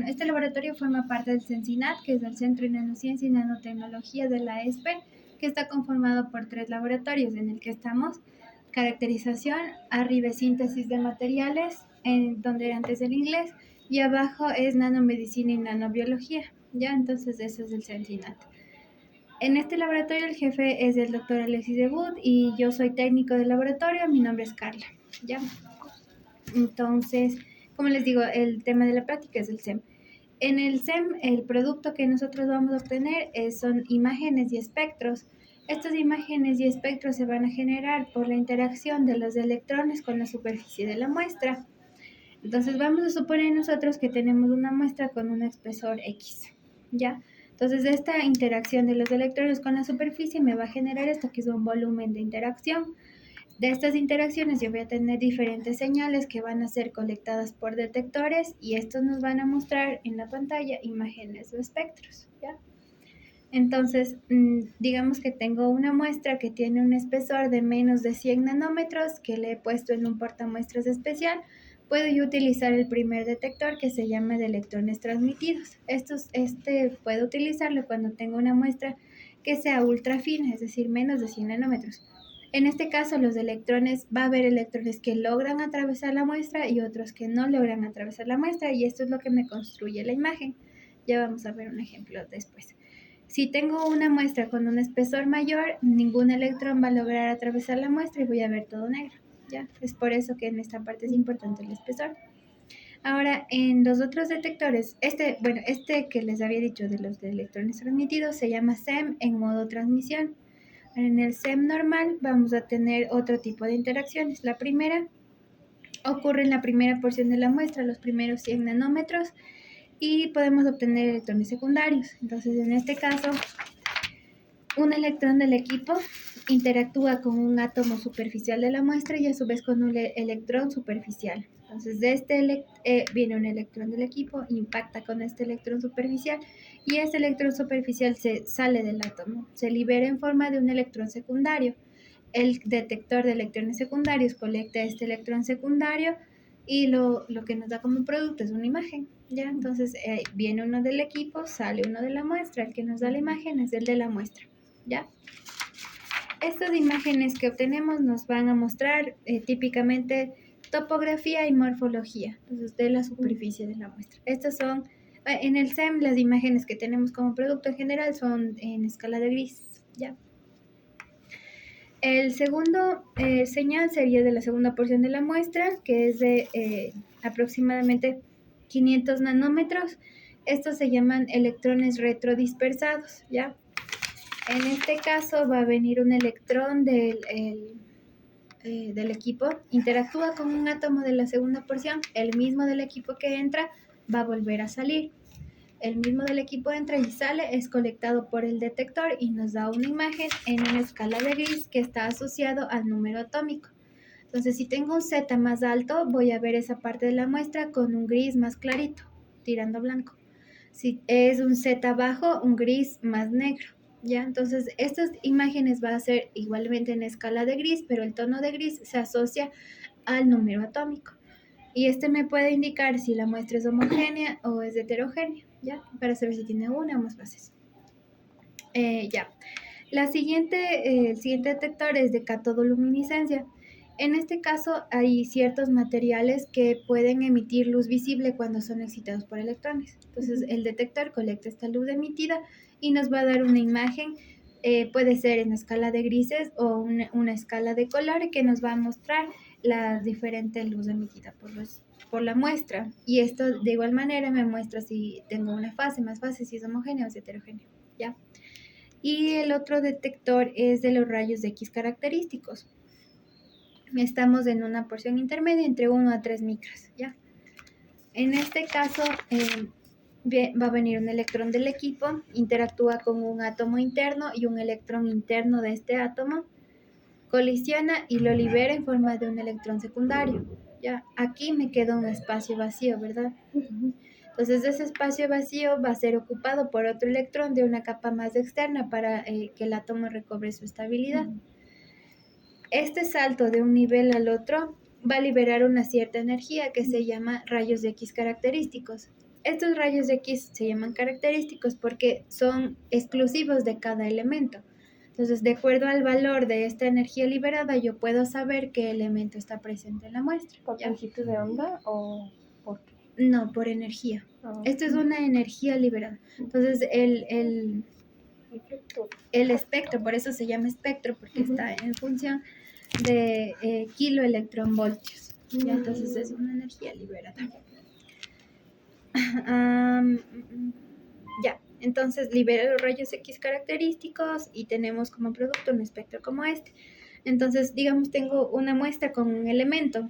este laboratorio forma parte del CENSINAT, que es el Centro de Nanociencia y Nanotecnología de la ESPE, que está conformado por 3 laboratorios en el que estamos: caracterización, arriba es síntesis de materiales, en donde era antes el inglés, y abajo es nanomedicina y nanobiología, ¿ya? Entonces eso es el CENSINAT. En este laboratorio el jefe es el doctor Alexis Debut y yo soy técnico del laboratorio, mi nombre es Carla, ¿ya? Entonces, como les digo, el tema de la práctica es el SEM. En el SEM, el producto que nosotros vamos a obtener son imágenes y espectros. Estas imágenes y espectros se van a generar por la interacción de los electrones con la superficie de la muestra. Entonces, vamos a suponer nosotros que tenemos una muestra con un espesor X, ¿ya? Entonces, esta interacción de los electrones con la superficie me va a generar esto, que es un volumen de interacción. De estas interacciones yo voy a tener diferentes señales que van a ser colectadas por detectores y estos nos van a mostrar en la pantalla imágenes o espectros, ¿ya? Entonces, digamos que tengo una muestra que tiene un espesor de menos de 100 nanómetros que le he puesto en un portamuestras especial. Puedo yo utilizar el primer detector, que se llama de electrones transmitidos. Puedo utilizarlo cuando tengo una muestra que sea ultra fina, es decir, menos de 100 nanómetros. En este caso, los electrones, va a haber electrones que logran atravesar la muestra y otros que no logran atravesar la muestra, y esto es lo que me construye la imagen. Ya vamos a ver un ejemplo después. Si tengo una muestra con un espesor mayor, ningún electrón va a lograr atravesar la muestra y voy a ver todo negro, ¿ya? Es por eso que en esta parte es importante el espesor. Ahora, en los otros detectores, este que les había dicho de los de electrones transmitidos se llama SEM en modo transmisión. En el SEM normal vamos a tener otro tipo de interacciones. La primera ocurre en la primera porción de la muestra, los primeros 100 nanómetros, y podemos obtener electrones secundarios. Entonces, en este caso, un electrón del equipo interactúa con un átomo superficial de la muestra y a su vez con un electrón superficial. Entonces, viene un electrón del equipo, impacta con este electrón superficial y este electrón superficial se sale del átomo, se libera en forma de un electrón secundario. El detector de electrones secundarios colecta este electrón secundario y lo que nos da como producto es una imagen, ¿ya? Entonces, viene uno del equipo, sale uno de la muestra, el que nos da la imagen es el de la muestra, ¿ya? Estas imágenes que obtenemos nos van a mostrar típicamente topografía y morfología, entonces, de la superficie de la muestra. Estas son, en el SEM, las imágenes que tenemos como producto en general son en escala de gris, ¿ya? El segundo señal sería de la segunda porción de la muestra, que es de aproximadamente 500 nanómetros. Estos se llaman electrones retrodispersados, ¿ya? En este caso va a venir un electrón del equipo, interactúa con un átomo de la segunda porción, el mismo del equipo que entra va a volver a salir. El mismo del equipo entra y sale, es colectado por el detector y nos da una imagen en una escala de gris que está asociado al número atómico. Entonces, si tengo un Z más alto, voy a ver esa parte de la muestra con un gris más clarito, tirando a blanco. Si es un Z bajo, un gris más negro, ¿ya? Entonces, estas imágenes van a ser igualmente en escala de gris, pero el tono de gris se asocia al número atómico. Y este me puede indicar si la muestra es homogénea o es heterogénea, ¿ya? Para saber si tiene una o más fases. Ya. El siguiente detector es de catodoluminiscencia. En este caso hay ciertos materiales que pueden emitir luz visible cuando son excitados por electrones. Entonces, el detector colecta esta luz emitida y nos va a dar una imagen, puede ser en escala de grises o una escala de color, que nos va a mostrar la diferente luz emitida por la muestra. Y esto de igual manera me muestra si tengo una fase, más fase, si es homogéneo o es heterogéneo, ¿ya? Y el otro detector es de los rayos X característicos. Estamos en una porción intermedia entre 1 a 3 micras, ¿ya? En este caso, va a venir un electrón del equipo, interactúa con un átomo interno y un electrón interno de este átomo, colisiona y lo libera en forma de un electrón secundario, ¿ya? Aquí me queda un espacio vacío, ¿verdad? Entonces, ese espacio vacío va a ser ocupado por otro electrón de una capa más externa para que el átomo recobre su estabilidad. Este salto de un nivel al otro va a liberar una cierta energía que se llama rayos de X característicos. Estos rayos de X se llaman característicos porque son exclusivos de cada elemento. Entonces, de acuerdo al valor de esta energía liberada, yo puedo saber qué elemento está presente en la muestra. ¿Por ¿ya? longitud de onda o por qué? No, por energía. Esto es una energía liberada. Entonces, el espectro, por eso se llama espectro, porque está en función de kiloelectronvoltios. ¿ya? Entonces, es una energía liberada. Ya, entonces libera los rayos X característicos y tenemos como producto un espectro como este. Entonces, digamos, tengo una muestra con un elemento.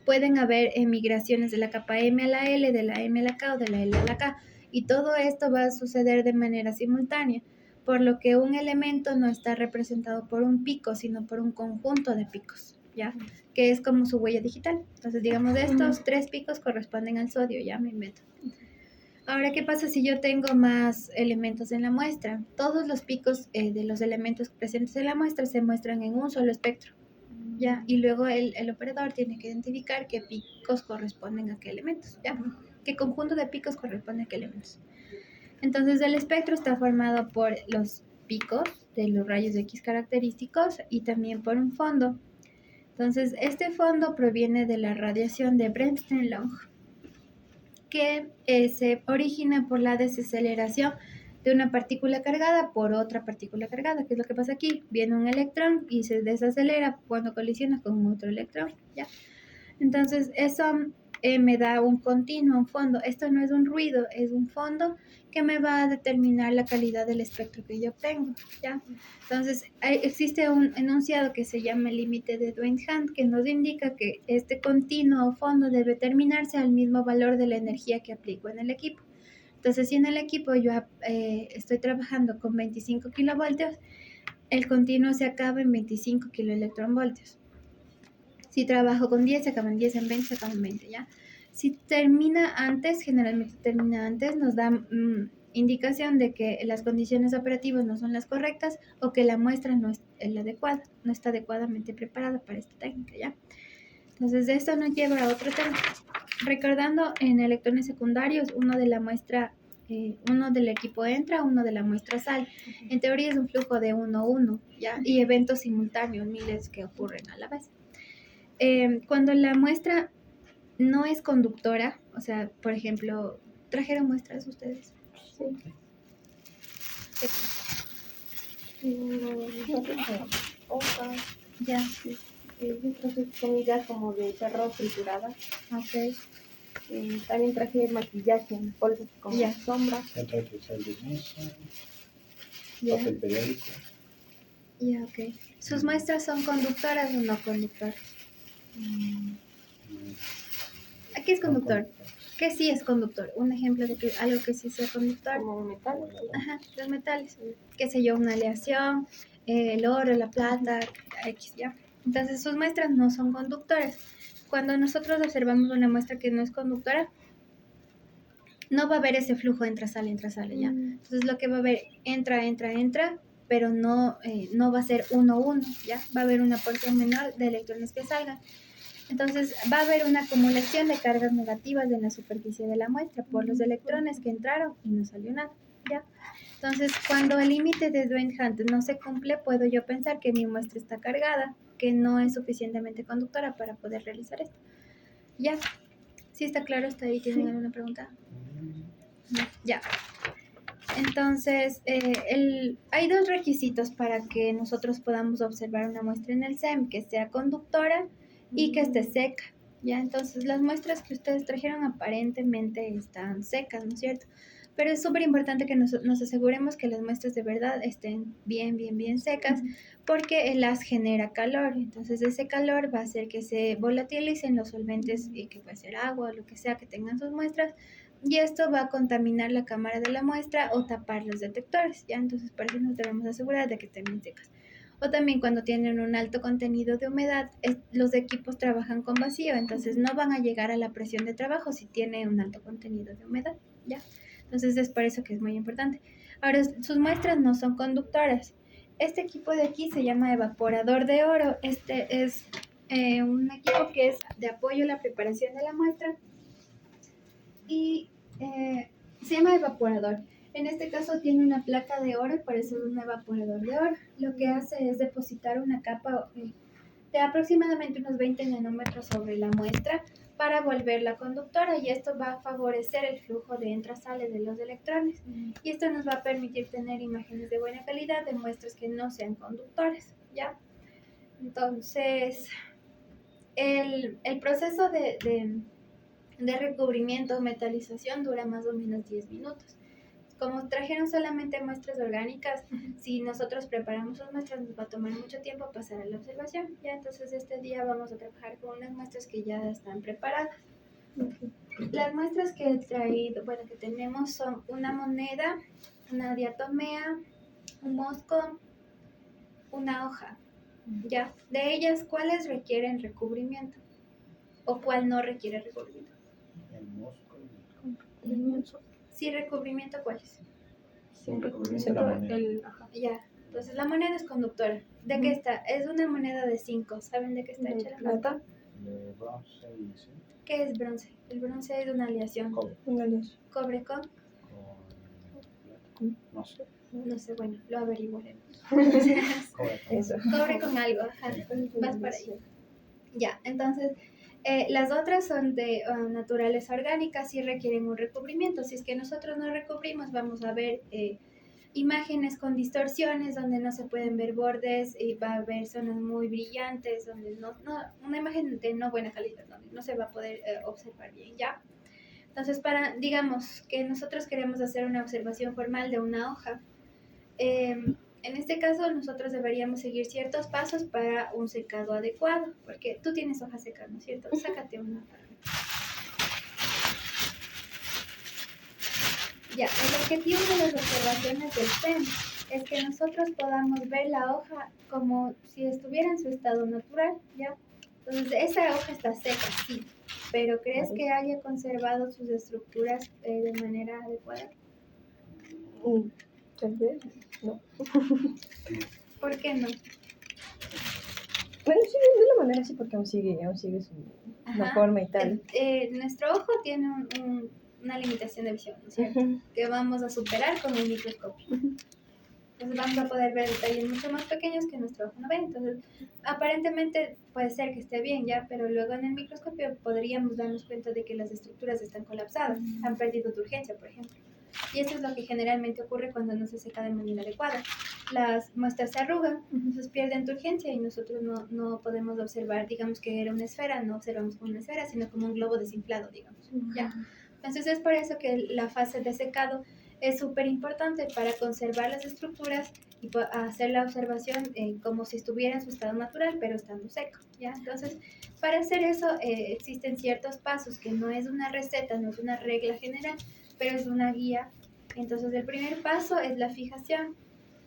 Pueden haber migraciones de la capa M a la L, de la M a la K o de la L a la K. Y todo esto va a suceder de manera simultánea, por lo que un elemento no está representado por un pico, sino por un conjunto de picos, ¿ya? Que es como su huella digital. Entonces, digamos, de estos 3 picos corresponden al sodio, ya me invento. Ahora, ¿qué pasa si yo tengo más elementos en la muestra? Todos los picos de los elementos presentes en la muestra se muestran en un solo espectro, ¿ya? Y luego el operador tiene que identificar qué picos corresponden a qué elementos, ¿ya? ¿Qué conjunto de picos corresponde a qué elementos? Entonces, el espectro está formado por los picos de los rayos X característicos y también por un fondo. Entonces, este fondo proviene de la radiación de Bremsstrahlung, que se origina por la desaceleración de una partícula cargada por otra partícula cargada. ¿Qué es lo que pasa aquí? Viene un electrón y se desacelera cuando colisiona con otro electrón, ¿ya? Entonces, eso me da un continuo, un fondo. Esto no es un ruido, es un fondo que me va a determinar la calidad del espectro que yo obtengo, ¿ya? Entonces, existe un enunciado que se llama el límite de Duane-Hunt, que nos indica que este continuo fondo debe terminarse al mismo valor de la energía que aplico en el equipo. Entonces, si en el equipo yo estoy trabajando con 25 kilovoltios, el continuo se acaba en 25 kiloelectronvoltios. Si trabajo con 10, se acaba en 10, en 20, se acaba en 20, ¿ya? Si termina antes, generalmente termina antes, nos da indicación de que las condiciones operativas no son las correctas o que la muestra no es la adecuada, no está adecuadamente preparada para esta técnica, ¿ya? Entonces, esto nos lleva a otro tema. Recordando, en electrones secundarios, uno de la muestra, uno del equipo entra, uno de la muestra sale. En teoría es un flujo de 1-1, ¿ya? Y eventos simultáneos, miles que ocurren a la vez. Cuando la muestra no es conductora, o sea, por ejemplo, ¿trajeron muestras ustedes? Sí. Yo tengo hojas. Ya. Yo traje comida como de perro triturada. Ok. También traje maquillaje en polvo como sombra. Ya traje sal de mesa, Ya. papel periódico. Ya, ok. ¿Sus muestras son conductoras o no conductoras? Aquí es conductor. ¿Qué sí es conductor? Un ejemplo de que algo que sí sea conductor. Como metal. Ajá, los metales. Qué sé yo, una aleación, el oro, la plata, X, ya. Entonces sus muestras no son conductoras. Cuando nosotros observamos una muestra que no es conductora, no va a haber ese flujo entra-sale, ¿ya? Entonces lo que va a haber entra, pero no va a ser 1-1, ¿ya? Va a haber una porción menor de electrones que salgan. Entonces va a haber una acumulación de cargas negativas en la superficie de la muestra por los electrones que entraron y no salió nada, ¿ya? Entonces, cuando el límite de Duane-Hunt no se cumple, puedo yo pensar que mi muestra está cargada, que no es suficientemente conductora para poder realizar esto. ¿Ya? ¿Sí está claro hasta ahí? ¿Tienen alguna pregunta? Ya. Entonces, hay 2 requisitos para que nosotros podamos observar una muestra en el SEM, que sea conductora y que esté seca, ¿ya? Entonces, las muestras que ustedes trajeron aparentemente están secas, ¿no es cierto? Pero es súper importante que nos aseguremos que las muestras de verdad estén bien secas, porque las genera calor. Entonces, ese calor va a hacer que se volatilicen los solventes, que puede ser agua o lo que sea que tengan sus muestras, y esto va a contaminar la cámara de la muestra o tapar los detectores, ¿ya? Entonces, para eso nos debemos asegurar de que estén bien secas. O también cuando tienen un alto contenido de humedad, los equipos trabajan con vacío, entonces no van a llegar a la presión de trabajo si tiene un alto contenido de humedad, ¿ya? Entonces es por eso que es muy importante. Ahora, sus muestras no son conductoras. Este equipo de aquí se llama evaporador de oro. Este es un equipo que es de apoyo a la preparación de la muestra y se llama evaporador. En este caso tiene una placa de oro, por eso es un evaporador de oro. Lo que hace es depositar una capa de aproximadamente unos 20 nanómetros sobre la muestra para volverla conductora, y esto va a favorecer el flujo de entra-sale de los electrones, y esto nos va a permitir tener imágenes de buena calidad de muestras que no sean conductores, ¿ya? Entonces, el proceso de recubrimiento o metalización dura más o menos 10 minutos. Como trajeron solamente muestras orgánicas, si nosotros preparamos las muestras nos va a tomar mucho tiempo pasar a la observación, ¿ya? Entonces este día vamos a trabajar con unas muestras que ya están preparadas. Las muestras que he traído, bueno, que tenemos son una moneda, una diatomea, un mosco, una hoja, ¿ya? De ellas, ¿cuáles requieren recubrimiento? ¿O cuál no requiere recubrimiento? El mosco. Sí, recubrimiento, ¿cuáles? Sin recubrimiento la moneda. Ya, entonces la moneda es conductora. ¿De qué está? Es una moneda de 5. ¿Saben de qué está hecha la plata. De bronce y zinc. ¿Qué es bronce? El bronce es una aleación. Cobre. ¿Cobre con? Con plata. No sé. No sé, bueno, lo averiguaremos. Cobre. Eso. Cobre con algo, ajá. Vas para ahí. Ya, entonces las otras son de naturaleza orgánica, sí requieren un recubrimiento. Si es que nosotros no recubrimos, vamos a ver imágenes con distorsiones donde no se pueden ver bordes, y va a haber zonas muy brillantes, donde una imagen de no buena calidad, donde no se va a poder observar bien, ¿ya? Entonces, digamos que nosotros queremos hacer una observación formal de una hoja. En este caso, nosotros deberíamos seguir ciertos pasos para un secado adecuado, porque tú tienes hojas secas, ¿no es cierto? Sácate una. Ya, el objetivo de las observaciones del FEM es que nosotros podamos ver la hoja como si estuviera en su estado natural, ¿ya? Entonces, esa hoja está seca, sí, pero ¿crees que haya conservado sus estructuras de manera adecuada? Tal vez, no. ¿Por qué no? Bueno, sí, de la manera sí, porque aún sigue su una forma y tal. Nuestro ojo tiene una limitación de visión, ¿no es cierto? Que vamos a superar con el microscopio. Entonces vamos a poder ver detalles mucho más pequeños que nuestro ojo no ve. Entonces, aparentemente puede ser que esté bien ya, pero luego en el microscopio podríamos darnos cuenta de que las estructuras están colapsadas, han perdido tu urgencia, por ejemplo. Y eso es lo que generalmente ocurre cuando no se seca de manera adecuada. Las muestras se arrugan, entonces pierden turgencia y nosotros no podemos observar, digamos que era una esfera, no observamos como una esfera, sino como un globo desinflado, digamos. ¿Ya? Entonces es por eso que la fase de secado es súper importante para conservar las estructuras y hacer la observación como si estuviera en su estado natural, pero estando seco. ¿Ya? Entonces, para hacer eso existen ciertos pasos, que no es una receta, no es una regla general, pero es una guía. Entonces, el primer paso es la fijación.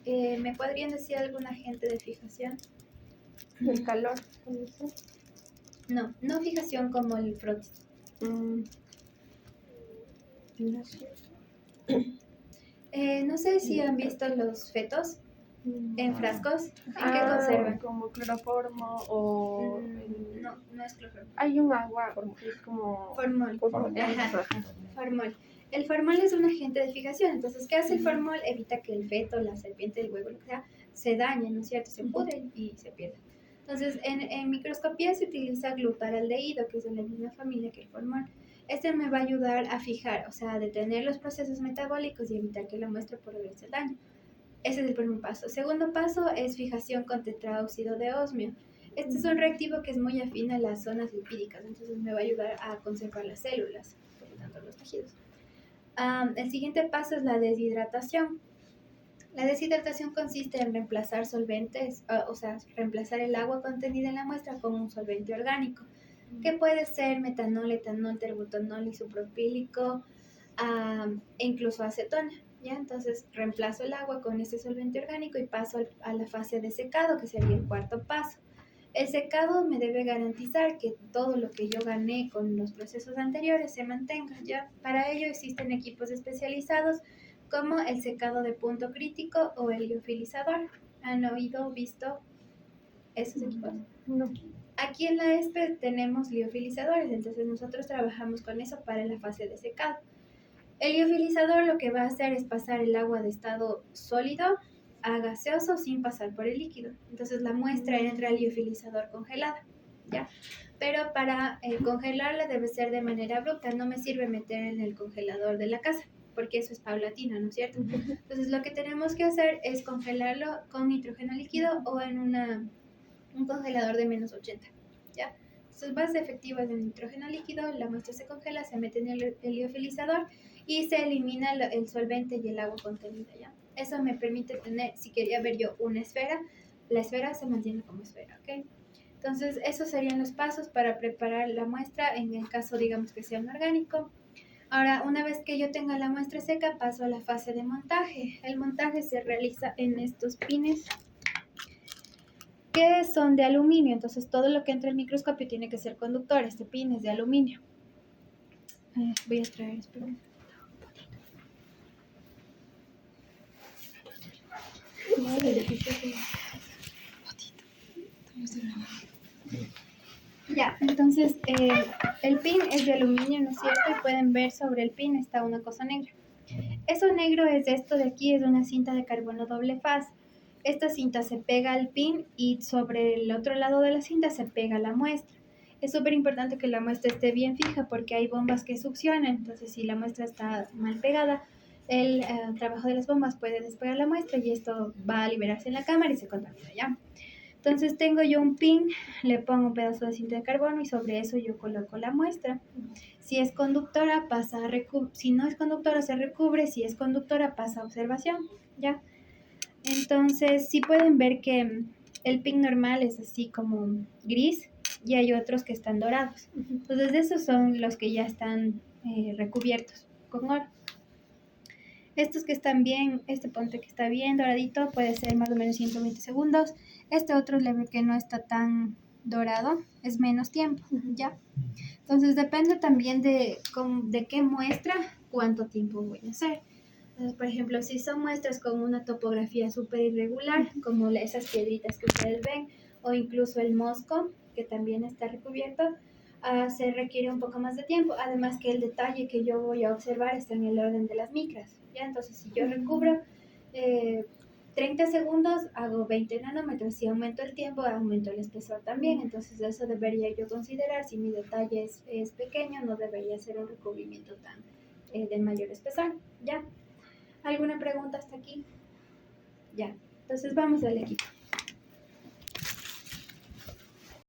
¿Me podrían decir algún agente de fijación? El calor. No fijación como el frotis. No sé si han visto los fetos en frascos. ¿En qué conservan? Como cloroformo o... No es cloroformo. Hay un agua que es como... Formol. Ajá. Formol. El formol es un agente de fijación. Entonces, ¿qué hace el formol? Evita que el feto, la serpiente, el huevo, lo que sea, se dañe, ¿no es cierto? Se pudre y se pierda. Entonces, en microscopía se utiliza glutaraldehído, que es de la misma familia que el formol. Este me va a ayudar a fijar, o sea, a detener los procesos metabólicos y evitar que la muestra progrese el daño. Ese es el primer paso. Segundo paso es fijación con tetraóxido de osmio. Este es un reactivo que es muy afín a las zonas lipídicas, entonces me va a ayudar a conservar las células, por lo tanto los tejidos. El siguiente paso es la deshidratación. La deshidratación consiste en reemplazar solventes, o sea, reemplazar el agua contenida en la muestra con un solvente orgánico, que puede ser metanol, etanol, terbutanol, isopropílico e incluso acetona. ¿Ya? Entonces reemplazo el agua con ese solvente orgánico y paso a la fase de secado, que sería el cuarto paso. El secado me debe garantizar que todo lo que yo gané con los procesos anteriores se mantenga. ¿Ya? Para ello existen equipos especializados como el secado de punto crítico o el liofilizador. ¿Han oído, visto esos equipos? No. Aquí en la ESPE tenemos liofilizadores, entonces nosotros trabajamos con eso para la fase de secado. El liofilizador lo que va a hacer es pasar el agua de estado sólido a gaseoso sin pasar por el líquido. Entonces la muestra entra al liofilizador congelada, ¿ya? Pero para congelarla debe ser de manera abrupta, no me sirve meter en el congelador de la casa, porque eso es paulatino, ¿no es cierto? Entonces lo que tenemos que hacer es congelarlo con nitrógeno líquido o en un congelador de menos 80, ¿ya? Entonces base efectiva de nitrógeno líquido, la muestra se congela, se mete en el liofilizador y se elimina el solvente y el agua contenida, ¿ya? Eso me permite tener, si quería ver yo una esfera, la esfera se mantiene como esfera, ¿ok? Entonces, esos serían los pasos para preparar la muestra en el caso, digamos, que sea un orgánico. Ahora, una vez que yo tenga la muestra seca, paso a la fase de montaje. El montaje se realiza en estos pines que son de aluminio, entonces todo lo que entra al microscopio tiene que ser conductor. Este pin es de aluminio. Voy a traer, esperen. Ya, entonces el pin es de aluminio, ¿no es cierto? Y pueden ver sobre el pin está una cosa negra. Eso negro es esto de aquí, es una cinta de carbono doble faz. Esta cinta se pega al pin y sobre el otro lado de la cinta se pega la muestra. Es súper importante que la muestra esté bien fija porque hay bombas que succionan, entonces si la muestra está mal pegada, el trabajo de las bombas puede despegar la muestra y esto va a liberarse en la cámara y se contamina, ¿ya? Entonces tengo yo un pin, le pongo un pedazo de cinta de carbono y sobre eso yo coloco la muestra. Si es conductora pasa a si no es conductora se recubre, si es conductora pasa a observación, ¿ya? Entonces sí pueden ver que el pin normal es así como gris y hay otros que están dorados. Entonces esos son los que ya están recubiertos con oro. Estos que están bien, este ponte que está bien doradito, puede ser más o menos 120 segundos. Este otro le veo que no está tan dorado, es menos tiempo, ¿ya? Entonces depende también de qué muestra, cuánto tiempo voy a hacer. Entonces, por ejemplo, si son muestras con una topografía súper irregular, como esas piedritas que ustedes ven, o incluso el mosco, que también está recubierto, se requiere un poco más de tiempo. Además que el detalle que yo voy a observar está en el orden de las micras, ¿ya? Entonces, si yo recubro 30 segundos, hago 20 nanómetros. Si aumento el tiempo, aumento el espesor también. Entonces, eso debería yo considerar. Si mi detalle es pequeño, no debería ser un recubrimiento tan de mayor espesor, ¿ya? ¿Alguna pregunta hasta aquí? Ya, entonces vamos al equipo.